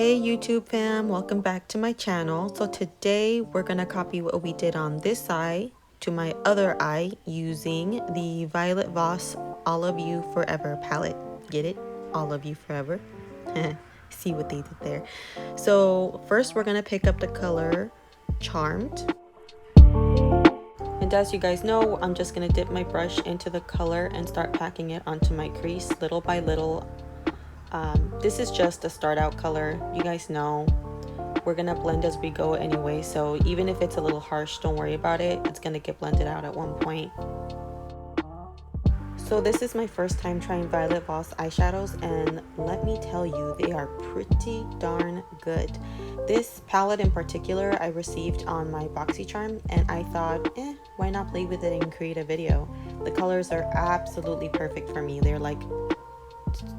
Hey YouTube fam, welcome back to my channel. So today we're gonna copy what we did on this eye to my other eye using the Violet Voss All of You Forever palette. Get it? All of You Forever. See what they did there. So first we're gonna pick up the color Charmed. And as you guys know, I'm just gonna dip my brush into the color and start packing it onto my crease little by little. This is just a start out color. You guys know we're gonna blend as we go anyway, so even if it's a little harsh, don't worry about it. It's gonna get blended out at one point. So this is my first time trying Violet Voss eyeshadows, and let me tell you, they are pretty darn good. This palette in particular I received on my BoxyCharm, and I thought, why not play with it and create a video? The colors are absolutely perfect for me. They're like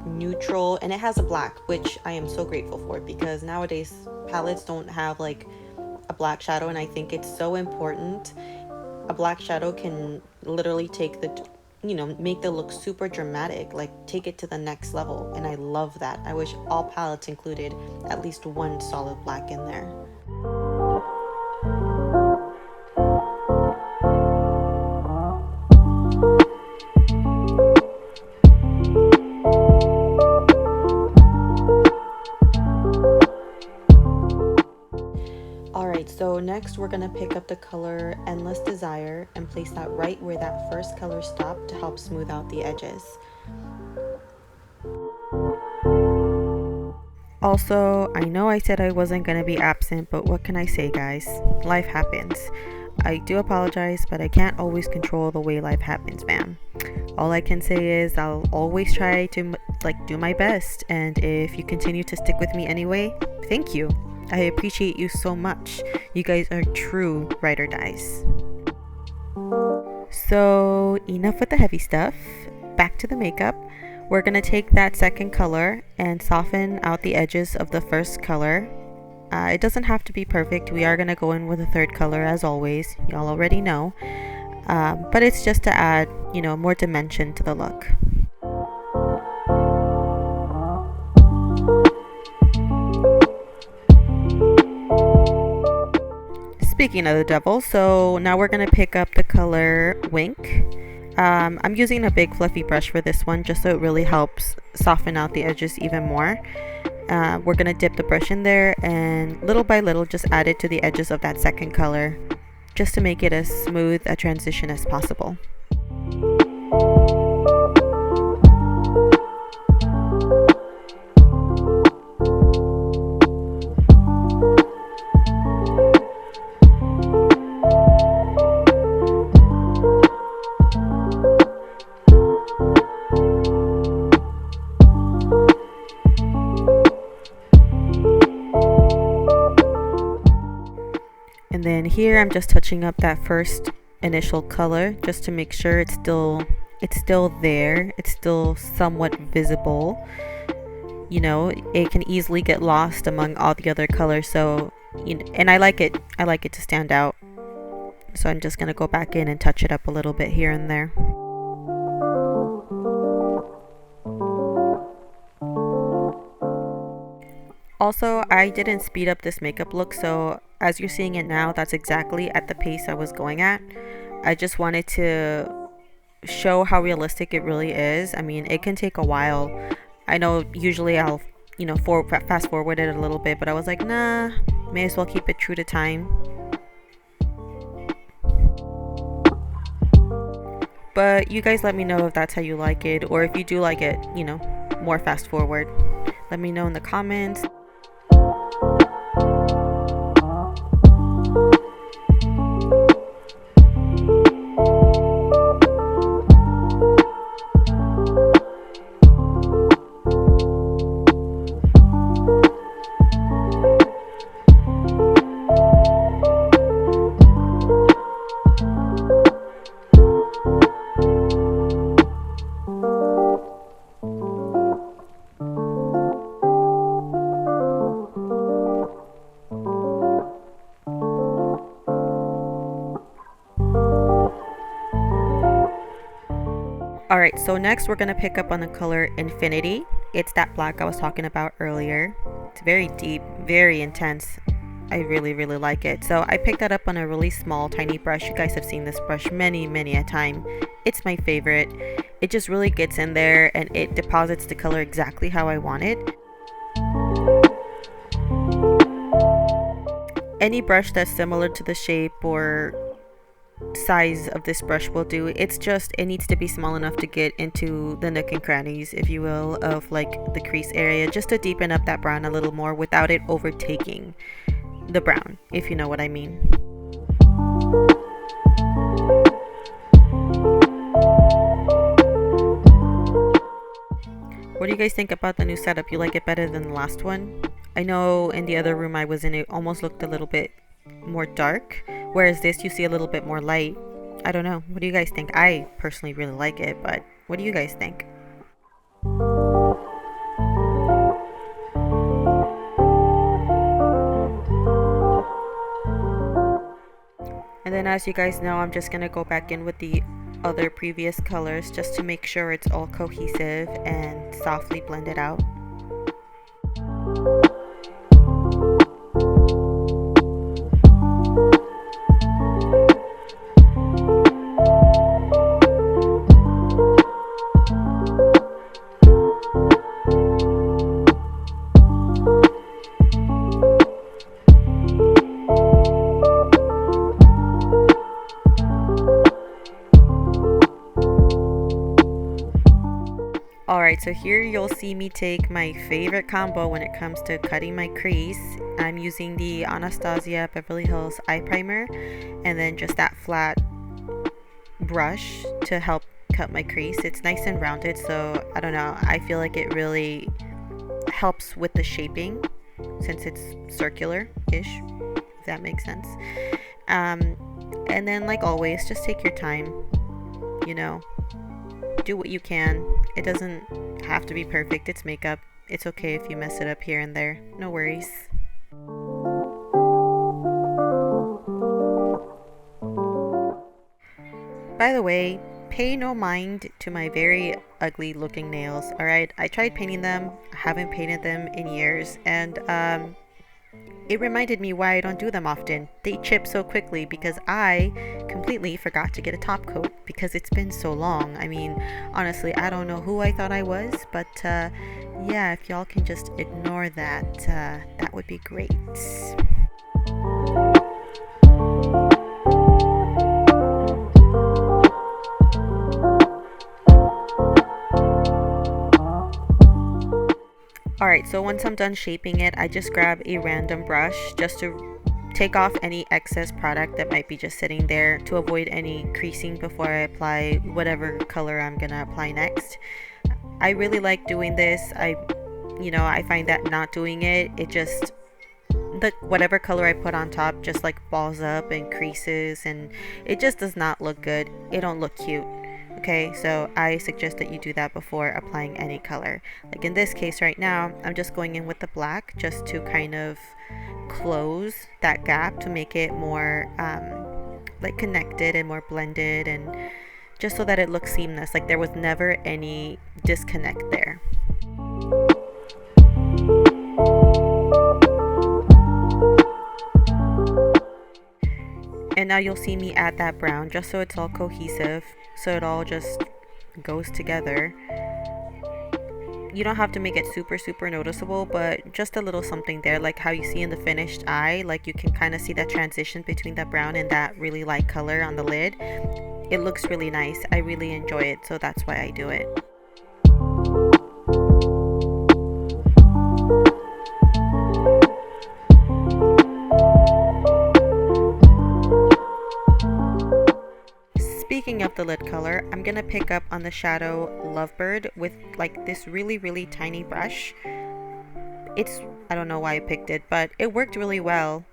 neutral, and it has a black, which I am so grateful for, because nowadays palettes don't have like a black shadow, and I think it's so important. A black shadow can literally take the, make the look super dramatic, like take it to the next level, and I love that. I wish all palettes included at least one solid black in there. Alright, so next we're going to pick up the color Endless Desire and place that right where that first color stopped to help smooth out the edges. Also, I know I said I wasn't going to be absent, but what can I say, guys? Life happens. I do apologize, but I can't always control the way life happens, man. All I can say is I'll always try to do my best, and if you continue to stick with me anyway, thank you. I appreciate you so much. You guys are true ride or dies. So enough with the heavy stuff. Back to the makeup. We're gonna take that second color and soften out the edges of the first color. It doesn't have to be perfect. We are gonna go in with a third color as always. Y'all already know. But it's just to add, more dimension to the look. Speaking of the devil, so now we're going to pick up the color Wink. I'm using a big fluffy brush for this one just so it really helps soften out the edges even more. We're going to dip the brush in there and little by little just add it to the edges of that second color just to make it as smooth a transition as possible. And then here I'm just touching up that first initial color just to make sure it's still there. It's still somewhat visible. It can easily get lost among all the other colors. So, and I like it to stand out. So I'm just gonna go back in and touch it up a little bit here and there. Also, I didn't speed up this makeup look, so as you're seeing it now, that's exactly at the pace I was going at. I just wanted to show how realistic it really is. I mean, it can take a while. I know usually I'll, fast forward it a little bit, but I was like, nah, may as well keep it true to time. But you guys let me know if that's how you like it, or if you do like it, more fast forward. Let me know in the comments. Alright, so next we're going to pick up on the color Infinity. It's that black I was talking about earlier. It's very deep, very intense. I really, really like it. So I picked that up on a really small, tiny brush. You guys have seen this brush many, many a time. It's my favorite. It just really gets in there and it deposits the color exactly how I want it. Any brush that's similar to the shape or size of this brush will do. It's just, it needs to be small enough to get into the nook and crannies, if you will, of like the crease area, just to deepen up that brown a little more without it overtaking the brown, if you know what I mean. What do you guys think about the new setup? You like it better than the last one? I know in the other room I was in, it almost looked a little bit more dark, whereas this you see a little bit more light. I don't know. What do you guys think? I personally really like it, but what do you guys think? And then as you guys know, I'm just gonna go back in with the other previous colors just to make sure it's all cohesive and softly blend it out. Alright, so here you'll see me take my favorite combo when it comes to cutting my crease. I'm using the Anastasia Beverly Hills Eye Primer and then just that flat brush to help cut my crease. It's nice and rounded, so I don't know, I feel like it really helps with the shaping since it's circular-ish, if that makes sense. And then like always, just take your time, you know. Do what you can. It doesn't have to be perfect. It's makeup. It's okay if you mess it up here and there. No worries. By the way, pay no mind to my very ugly looking nails, alright? I tried painting them. I haven't painted them in years, and it reminded me why I don't do them often. They chip so quickly because I completely forgot to get a top coat because it's been so long. I mean, honestly, I don't know who I thought I was, but yeah, if y'all can just ignore that, that would be great. Alright, so once I'm done shaping it, I just grab a random brush just to take off any excess product that might be just sitting there to avoid any creasing before I apply whatever color I'm gonna apply next. I really like doing this. I find that not doing it, whatever color I put on top just like balls up and creases, and it just does not look good. It don't look cute. Okay, so I suggest that you do that before applying any color. Like in this case right now, I'm just going in with the black just to kind of close that gap to make it more like connected and more blended, and just so that it looks seamless, like there was never any disconnect there. And now you'll see me add that brown just so it's all cohesive, so it all just goes together. You don't have to make it super noticeable, but just a little something there, like how you see in the finished eye, like you can kind of see that transition between that brown and that really light color on the lid. It looks really nice. I really enjoy it, so that's why I do it. Speaking of the lid color, I'm gonna pick up on the shadow Lovebird with like this really tiny brush. I don't know why I picked it, but it worked really well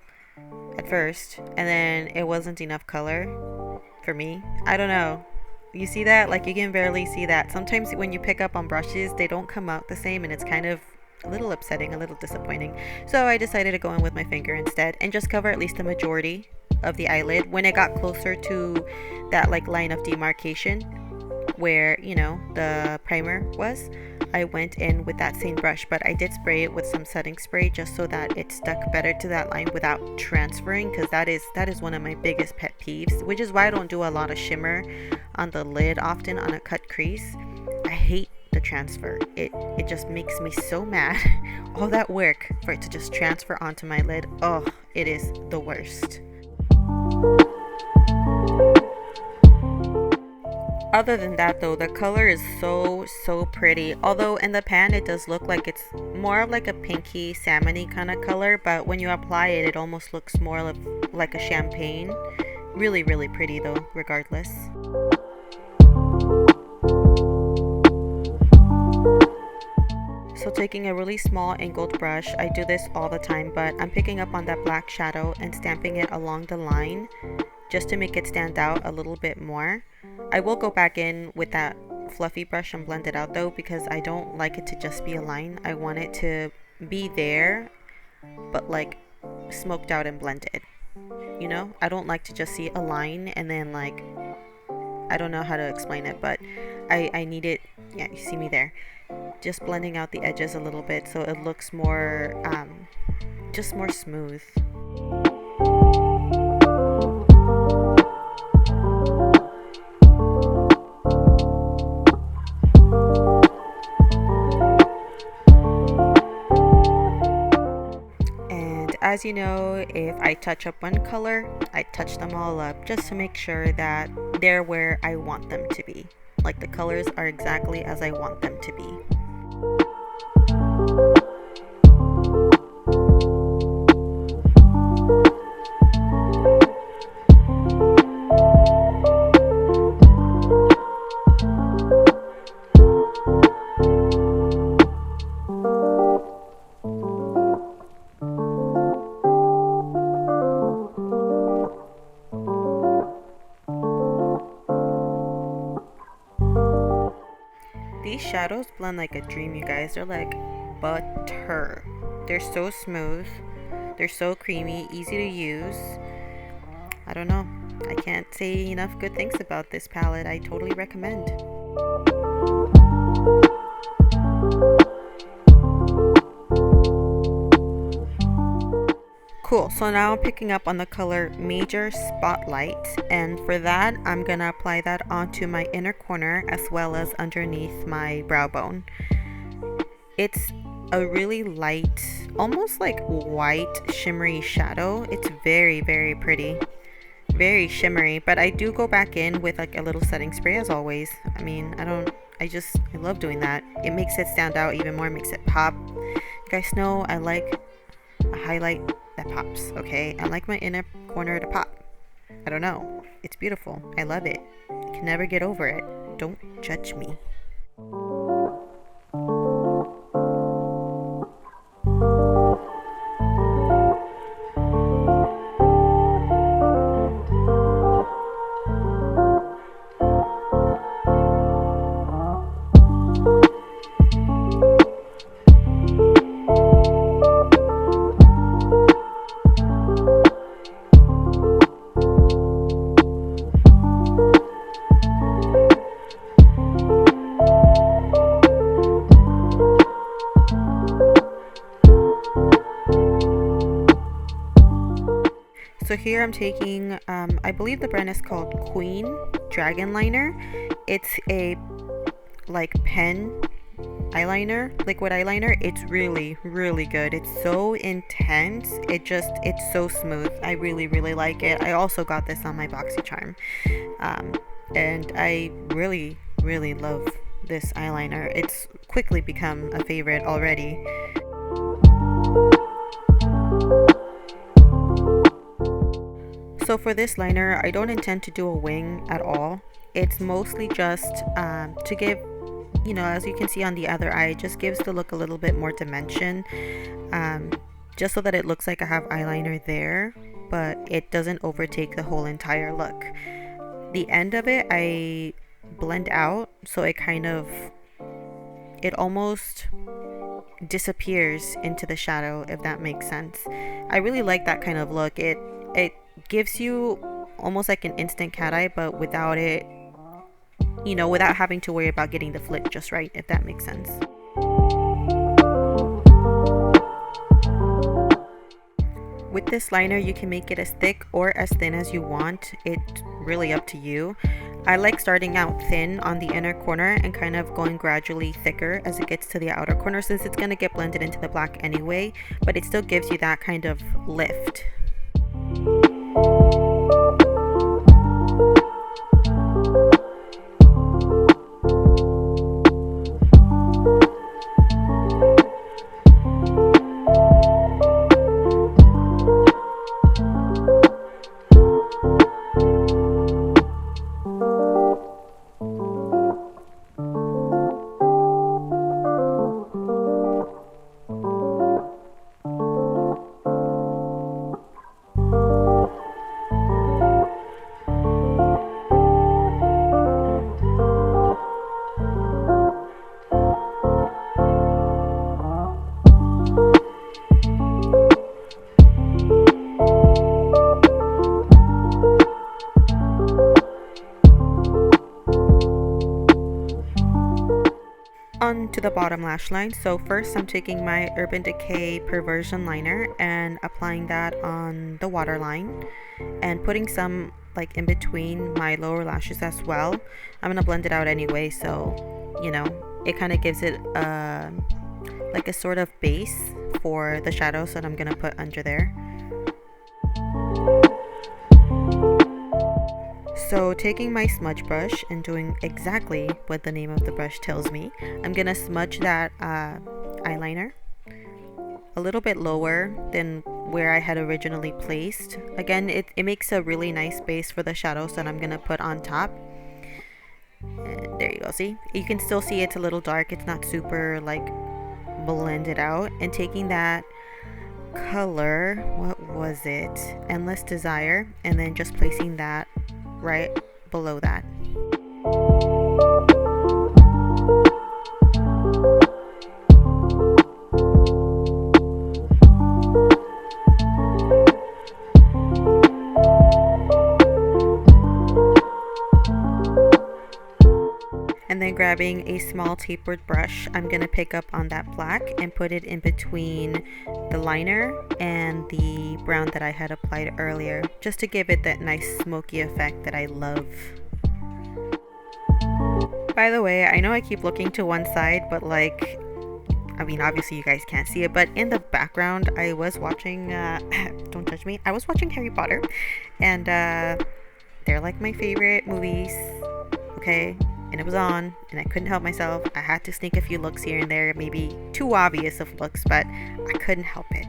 at first, and then it wasn't enough color for me. I don't know. You see that? Like you can barely see that. Sometimes when you pick up on brushes, they don't come out the same, and it's kind of a little upsetting, a little disappointing. So I decided to go in with my finger instead and just cover at least the majority of the eyelid. When it got closer to that like line of demarcation, where, you know, the primer was, I went in with that same brush, but I did spray it with some setting spray just so that it stuck better to that line without transferring, because that is one of my biggest pet peeves, which is why I don't do a lot of shimmer on the lid often on a cut crease. I hate the transfer. It just makes me so mad. All that work for it to just transfer onto my lid. Oh, it is the worst. Other than that though, the color is so pretty. Although in the pan it does look like it's more of like a pinky salmony kind of color, but when you apply it, it almost looks more like a champagne. Really pretty though, regardless. So taking a really small angled brush, I do this all the time, but I'm picking up on that black shadow and stamping it along the line just to make it stand out a little bit more. I will go back in with that fluffy brush and blend it out though, because I don't like it to just be a line. I want it to be there, but like smoked out and blended. You know, I don't like to just see a line and then like, I don't know how to explain it, but I need it. Yeah, you see me there. Just blending out the edges a little bit so it looks more, just more smooth. And as you know, if I touch up one color, I touch them all up just to make sure that they're where I want them to be. Like the colors are exactly as I want them to be. These shadows blend like a dream, you guys. They're like butter. They're so smooth. They're so creamy, easy to use. I don't know. I can't say enough good things about this palette. I totally recommend. Cool, so now I'm picking up on the color Major Spotlight, and for that I'm gonna apply that onto my inner corner as well as underneath my brow bone. It's a really light, almost like white shimmery shadow. It's very pretty, very shimmery, but I do go back in with like a little setting spray as always. I mean, I love doing that. It makes it stand out even more, it makes it pop. You guys know I like a highlight that pops, okay? I like my inner corner to pop. I don't know. It's beautiful. I love it. I can never get over it. Don't judge me. So here I'm taking, I believe the brand is called Queen Dragon Liner. It's a like pen eyeliner, liquid eyeliner. It's really good. It's so intense. It's so smooth. I really like it. I also got this on my BoxyCharm, and I really love this eyeliner. It's quickly become a favorite already. So for this liner, I don't intend to do a wing at all. It's mostly just to give, you know, as you can see on the other eye, it just gives the look a little bit more dimension, just so that it looks like I have eyeliner there, but it doesn't overtake the whole entire look. The end of it, I blend out, so it almost disappears into the shadow, if that makes sense. I really like that kind of look. It gives you almost like an instant cat eye, but without it, you know, without having to worry about getting the flip just right, if that makes sense. With this liner, you can make it as thick or as thin as you want. It's really up to you. I like starting out thin on the inner corner and kind of going gradually thicker as it gets to the outer corner, since it's going to get blended into the black anyway, but it still gives you that kind of lift. On to the bottom lash line. So first I'm taking my Urban Decay Perversion liner and applying that on the waterline and putting some like in between my lower lashes as well. I'm gonna blend it out anyway, so you know, it kind of gives it like a sort of base for the shadows that I'm gonna put under there. So taking my smudge brush and doing exactly what the name of the brush tells me, I'm gonna smudge that eyeliner a little bit lower than where I had originally placed. Again, it makes a really nice base for the shadows that I'm gonna put on top. And there you go, see? You can still see it's a little dark. It's not super like blended out. And taking that color, what was it? Endless Desire, and then just placing that right below that. And then grabbing a small tapered brush, I'm going to pick up on that black and put it in between the liner and the brown that I had applied earlier, just to give it that nice smoky effect that I love. By the way, I know I keep looking to one side, but like, I mean, obviously you guys can't see it, but in the background I was watching, don't judge me, I was watching Harry Potter, and they're like my favorite movies, okay? And it was on and I couldn't help myself. I had to sneak a few looks here and there, maybe too obvious of looks, but I couldn't help it.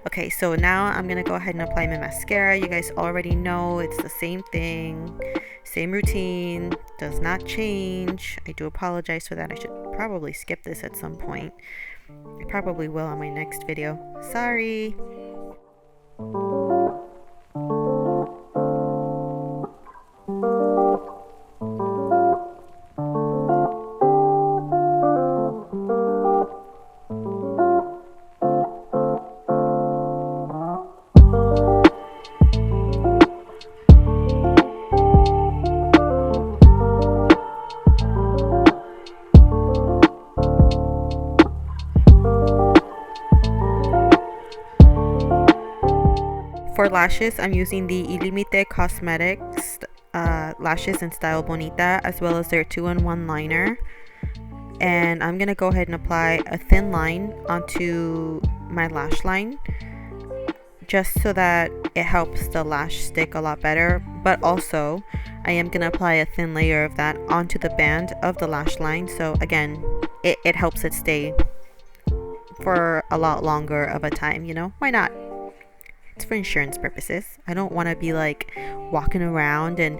Okay, so now I'm gonna go ahead and apply my mascara. You guys already know it's the same thing, same routine, does not change. I do apologize for that. I should probably skip this at some point. I probably will on my next video. Sorry. For lashes, I'm using the Ilimite Cosmetics lashes in Style Bonita, as well as their 2-in-1 liner. And I'm gonna go ahead and apply a thin line onto my lash line, just so that it helps the lash stick a lot better. But also, I am gonna apply a thin layer of that onto the band of the lash line. So again, it helps it stay for a lot longer of a time, you know? Why not? It's for insurance purposes. I don't want to be like walking around and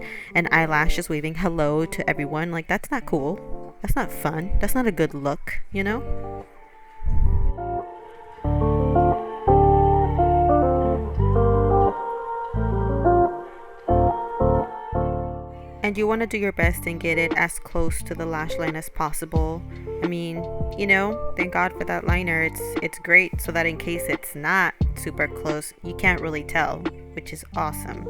eyelashes waving hello to everyone. Like, that's not cool. That's not fun. That's not a good look, you know? And you want to do your best and get it as close to the lash line as possible. I mean, you know, thank God for that liner. It's great so that in case it's not super close, you can't really tell, which is awesome.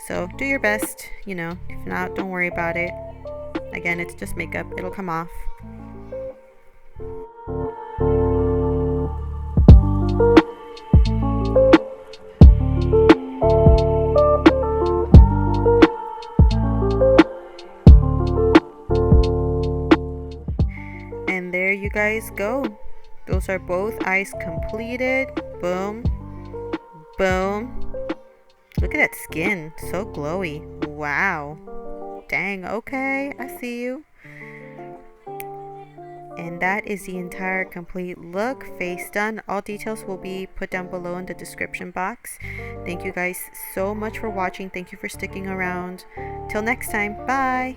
So do your best, you know. If not, don't worry about it. Again, it's just makeup. It'll come off. And there you guys go. Those are both eyes completed. Boom. Boom. Look at that skin. So glowy. Wow. Dang. Okay. I see you. And that is the entire complete look. Face done. All details will be put down below in the description box. Thank you guys so much for watching. Thank you for sticking around. Till next time. Bye.